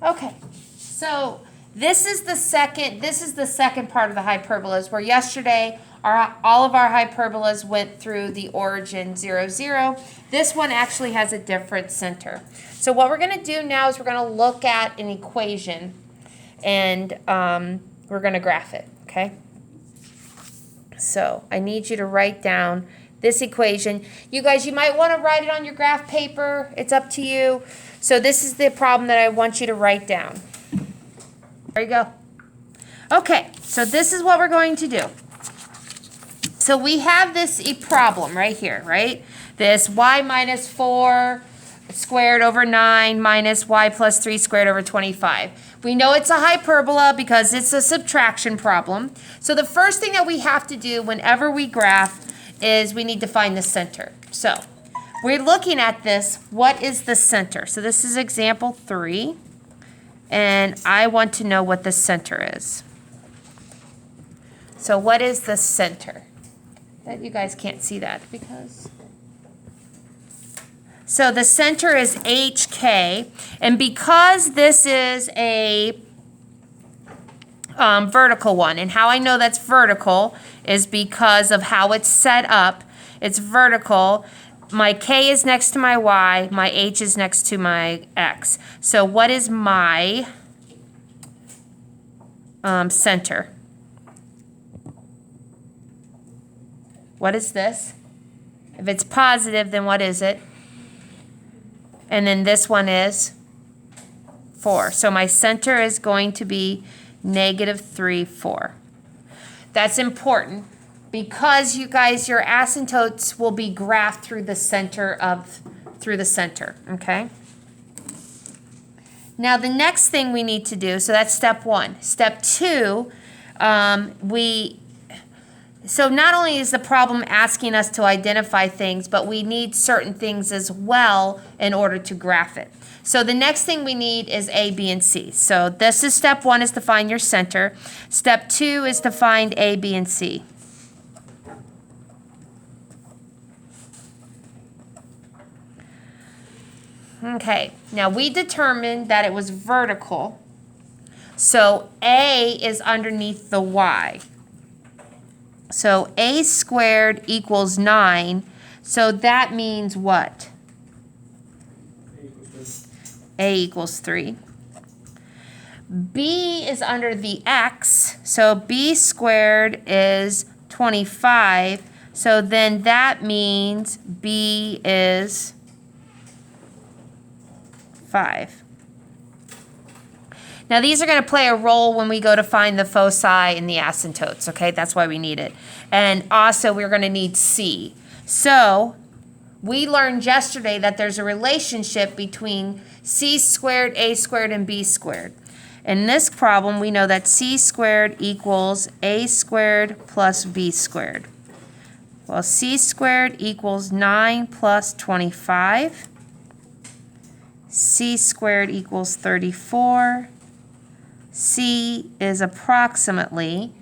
Okay, so this is the second part of the hyperbolas, where yesterday all of our hyperbolas went through the origin 0, 0. This one actually has a different center. So what we're going to do now is we're going to look at an equation, and we're going to graph it, okay? So I need you to write down this equation. You guys, you might want to write it on your graph paper. It's up to you. So this is the problem that I want you to write down. There you go. Okay, so this is what we're going to do. So we have this problem right here, right? This y minus 4 squared over 9 minus y plus 3 squared over 25. We know it's a hyperbola because it's a subtraction problem. So the first thing that we have to do whenever we graph is we need to find the center. So we're looking at this, what is the center? So this is example 3, and I want to know what the center is. So what is the center? That you guys can't see that because... So the center is HK, and because this is a vertical one, and how I know that's vertical is because of how it's set up. It's vertical. My K is next to my Y, my H is next to my X. So what is my center? What is this? If it's positive, then what is it? And then this one is 4. So my center is going to be -3, 4. That's important because you guys, your asymptotes will be graphed through the center, okay? Now the next thing we need to do, so that's step 1. Step 2, so not only is the problem asking us to identify things, but we need certain things as well in order to graph it. So the next thing we need is A, B, and C. So this is step 1, is to find your center. Step 2 is to find A, B, and C. Okay, now we determined that it was vertical. So A is underneath the Y. So A squared equals 9. So that means what? A equals 3. B is under the X. So B squared is 25. So then that means B is 5. Now these are going to play a role when we go to find the foci and the asymptotes, okay? That's why we need it. And also we're going to need C. So we learned yesterday that there's a relationship between C squared, A squared, and B squared. In this problem, we know that C squared equals A squared plus B squared. Well, C squared equals 9 plus 25. C squared equals 34. C is approximately,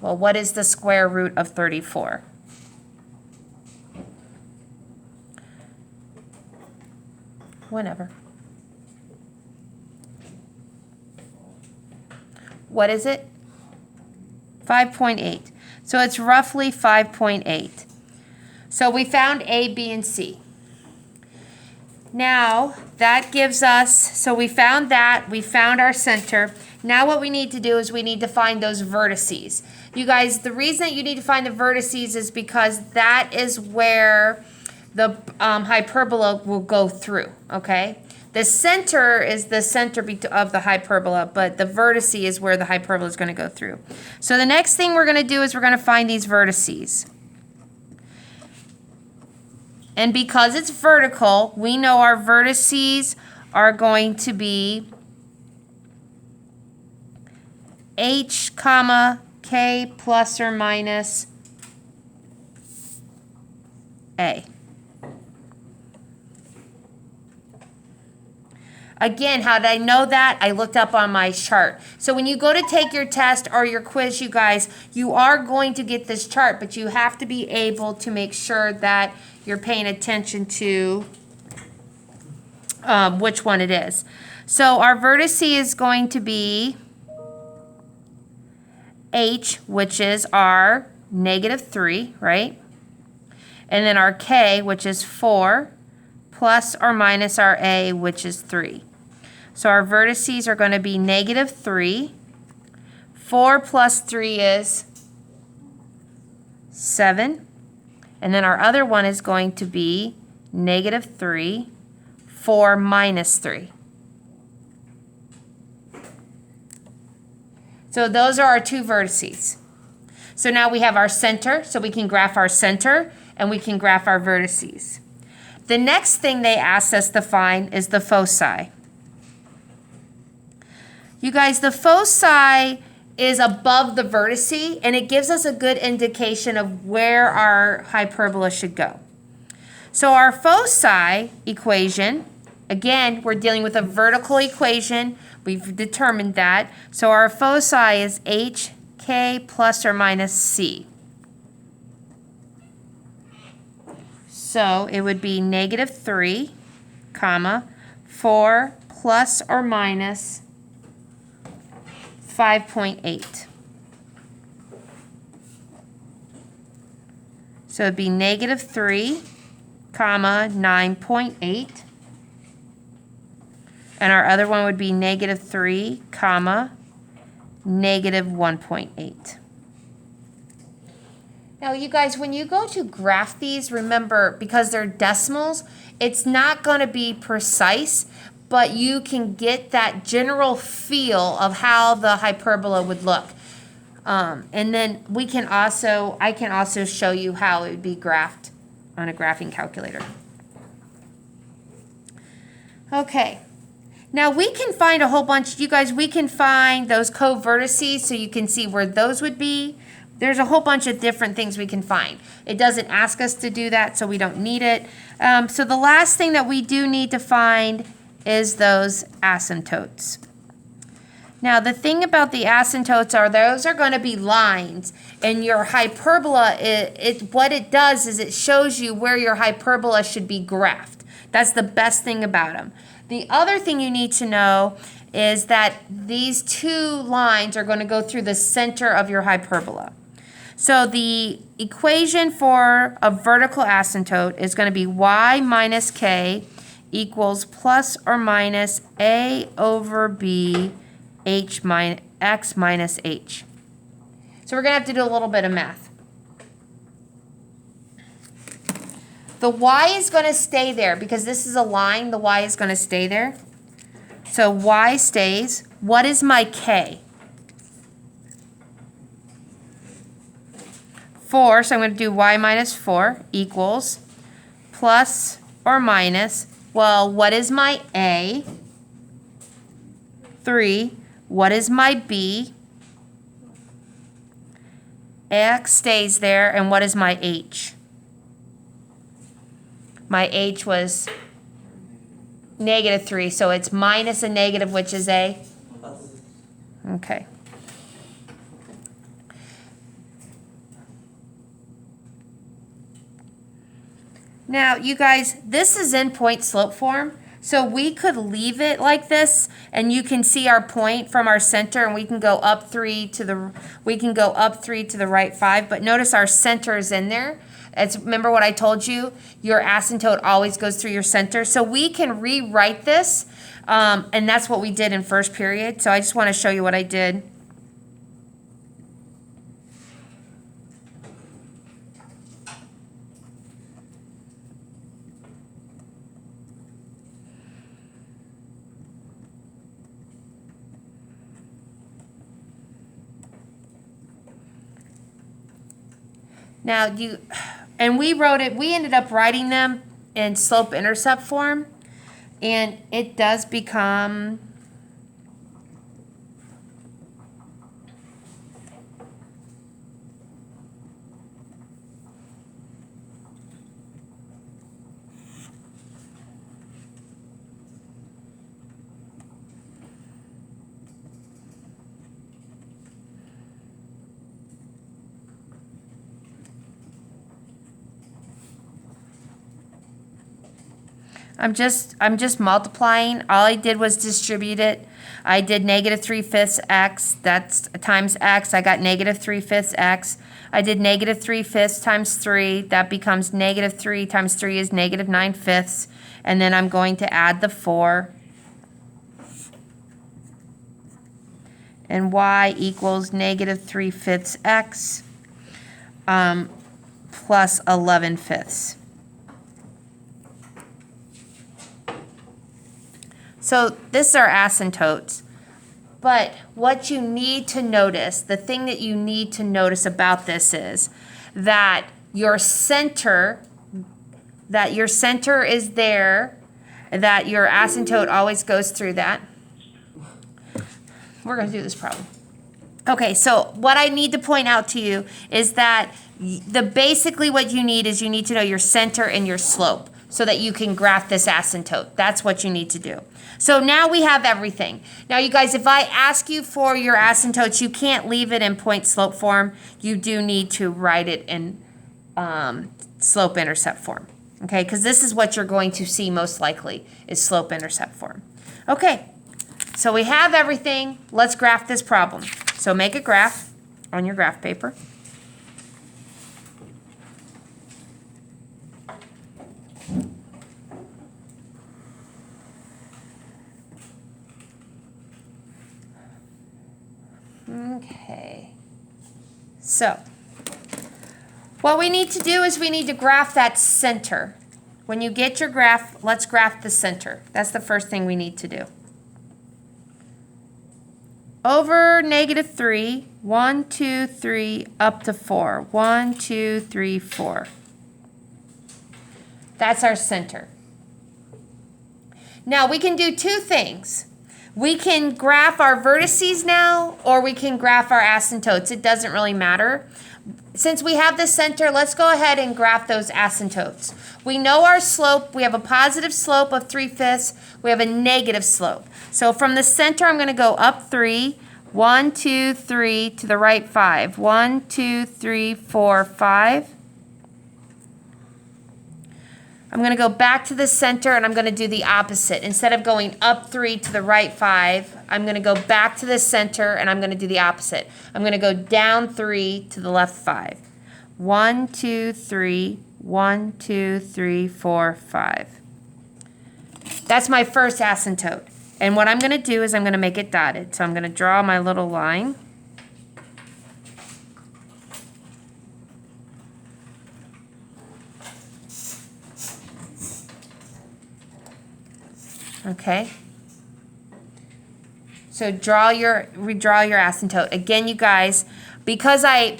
well, what is the square root of 34? Whenever. What is it? 5.8. So it's roughly 5.8. So we found A, B, and C. Now, that gives us, so we found that, we found our center. Now what we need to do is we need to find those vertices. You guys, the reason that you need to find the vertices is because that is where the hyperbola will go through, okay? The center is the center of the hyperbola, but the vertice is where the hyperbola is going to go through. So the next thing we're going to do is we're going to find these vertices. And because it's vertical, we know our vertices are going to be H, comma, K plus or minus A. Again, how did I know that? I looked up on my chart. So when you go to take your test or your quiz, you guys, you are going to get this chart, but you have to be able to make sure that you're paying attention to which one it is. So our vertex is going to be h, which is our -3, right? And then our k, which is 4, plus or minus our a, which is 3. So our vertices are going to be -3. 4 plus 3 is 7. And then our other one is going to be -3, 4 minus 3. So those are our two vertices. So now we have our center, so we can graph our center, and we can graph our vertices. The next thing they asked us to find is the foci. You guys, the foci is above the vertice, and it gives us a good indication of where our hyperbola should go. So our foci equation, again, we're dealing with a vertical equation. We've determined that. So our foci is hk plus or minus c. So it would be -3, comma, 4 plus or minus 5.8. So it'd be -3, comma, 9.8. And our other one would be -3, comma, -1.8. Now, you guys, when you go to graph these, remember, because they're decimals, it's not going to be precise, but you can get that general feel of how the hyperbola would look. And then I can also show you how it would be graphed on a graphing calculator. Okay. Now we can find a whole bunch, you guys, we can find those co-vertices so you can see where those would be. There's a whole bunch of different things we can find. It doesn't ask us to do that, so we don't need it. So the last thing that we do need to find is those asymptotes. Now the thing about the asymptotes are those are going to be lines, and your hyperbola, what it does is it shows you where your hyperbola should be graphed. That's the best thing about them. The other thing you need to know is that these two lines are going to go through the center of your hyperbola. So the equation for a vertical asymptote is going to be y minus k equals plus or minus a over b x minus h. So we're going to have to do a little bit of math. The y is going to stay there because this is a line. The y is going to stay there. So y stays. What is my k? 4, so I'm going to do y minus 4 equals plus or minus, well, what is my a? 3. What is my b? X stays there, and what is my h? My h was -3, so it's minus a negative, which is a? Okay. Now, you guys, this is in point slope form, so we could leave it like this, and you can see our point from our center, and we can go up 3 to the right 5. But notice our center is in there. Remember what I told you? Your asymptote always goes through your center. So we can rewrite this, and that's what we did in first period. So I just want to show you what I did. Now we ended up writing them in slope-intercept form, and it does become I'm just multiplying. All I did was distribute it. I did -3/5 x, that's times x, I got -3/5 x. I did -3/5 times 3, that becomes -3 times 3 is -9/5. And then I'm going to add the 4. And y equals -3/5 x plus 11/5. So this is our asymptotes. But what you need to notice, the thing that you need to notice about this is that your center is there, that your asymptote always goes through that. We're going to do this problem. Okay, so what I need to point out to you is that basically what you need is you need to know your center and your slope so that you can graph this asymptote. That's what you need to do. So now we have everything. Now you guys, if I ask you for your asymptotes, you can't leave it in point slope form. You do need to write it in slope intercept form. Okay, because this is what you're going to see most likely is slope intercept form. Okay, so we have everything. Let's graph this problem. So make a graph on your graph paper. Okay, so what we need to do is we need to graph that center. When you get your graph, let's graph the center. That's the first thing we need to do. Over -3, 1, 2, 3, up to 4. 1, 2, 3, 4. That's our center. Now we can do two things. We can graph our vertices now, or we can graph our asymptotes. It doesn't really matter. Since we have the center, let's go ahead and graph those asymptotes. We know our slope. We have a positive slope of 3/5. We have a negative slope. So from the center, I'm going to go up 3. 1, 2, 3, to the right 5. 1, 2, 3, 4, 5. I'm going to go back to the center and I'm going to do the opposite. Instead of going up 3 to the right 5, I'm going to go back to the center and I'm going to do the opposite. I'm going to go down 3 to the left 5. 1, 2, 3, 1, 2, 3, 4, 5. That's my first asymptote. And what I'm going to do is I'm going to make it dotted. So I'm going to draw my little line. Okay. So redraw your asymptote. Again, you guys, because I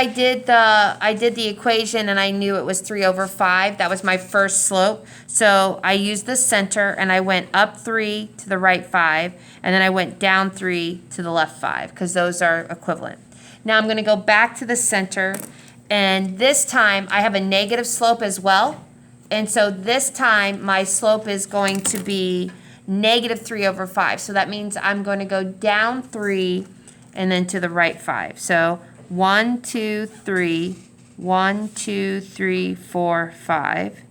did the equation and I knew it was 3/5. That was my first slope. So I used the center and I went up 3 to the right 5, and then I went down 3 to the left 5 because those are equivalent. Now I'm going to go back to the center, and this time I have a negative slope as well. And so this time my slope is going to be -3/5. So that means I'm going to go down 3 and then to the right 5. So 1, 2, 3, 1, 2, 3, 4, 5.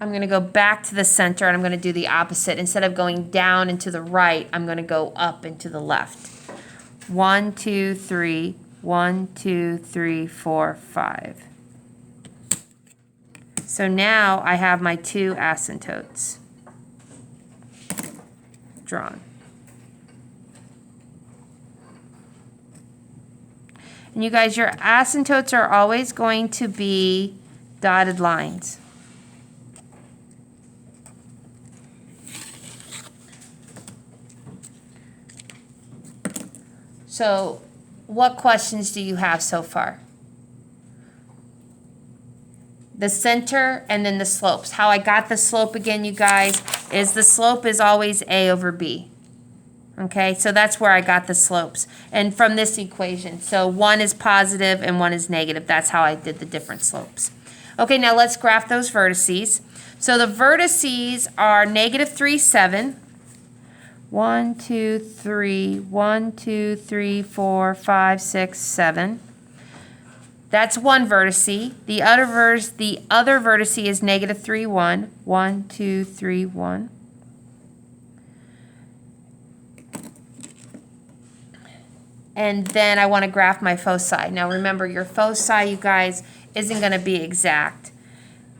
I'm going to go back to the center and I'm going to do the opposite. Instead of going down and to the right, I'm going to go up and to the left. 1, 2, 3, 1, 2, 3, 4, 5. So now I have my two asymptotes drawn. And you guys, your asymptotes are always going to be dotted lines. So what questions do you have so far? The center and then the slopes. How I got the slope again, you guys, is the slope is always A over B. Okay, so that's where I got the slopes. And from this equation. So one is positive and one is negative. That's how I did the different slopes. Okay, now let's graph those vertices. So the vertices are -3, 7. 1, 2, 3, 1, 2, 3, 4, 5, 6, 7. That's one vertice. The other vertice is negative 3, 1. 1, 2, 3, 1. And then I want to graph my foci. Now remember, your foci, you guys, isn't going to be exact.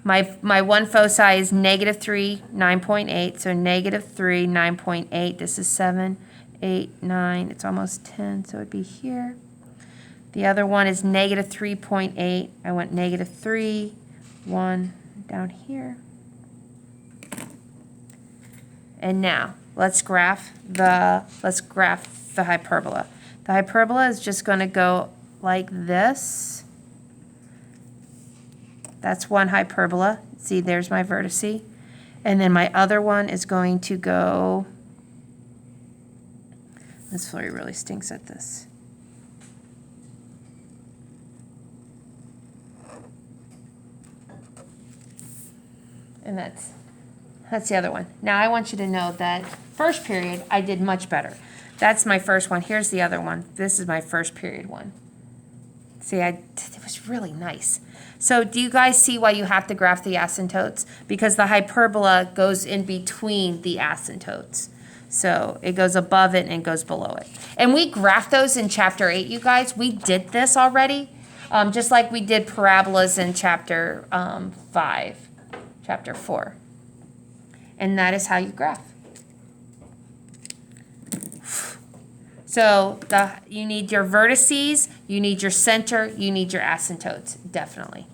My one foci is negative 3, 9.8. So negative 3, 9.8. This is 7, 8, 9. It's almost 10, so it'd be here. The other one is negative 3.8. I went negative 3, 1 down here. And now let's graph the hyperbola. The hyperbola is just going to go like this. That's one hyperbola. See, there's my vertice. And then my other one is going to go, this Flurry really stinks at this. And that's the other one. Now I want you to know that first period I did much better. That's my first one. Here's the other one. This is my first period one. See, it was really nice. So do you guys see why you have to graph the asymptotes? Because the hyperbola goes in between the asymptotes. So it goes above it and goes below it. And we graphed those in chapter 8, you guys. We did this already, just like we did parabolas in chapter 5. Chapter 4. And that is how you graph. So you need your vertices, you need your center, you need your asymptotes, definitely.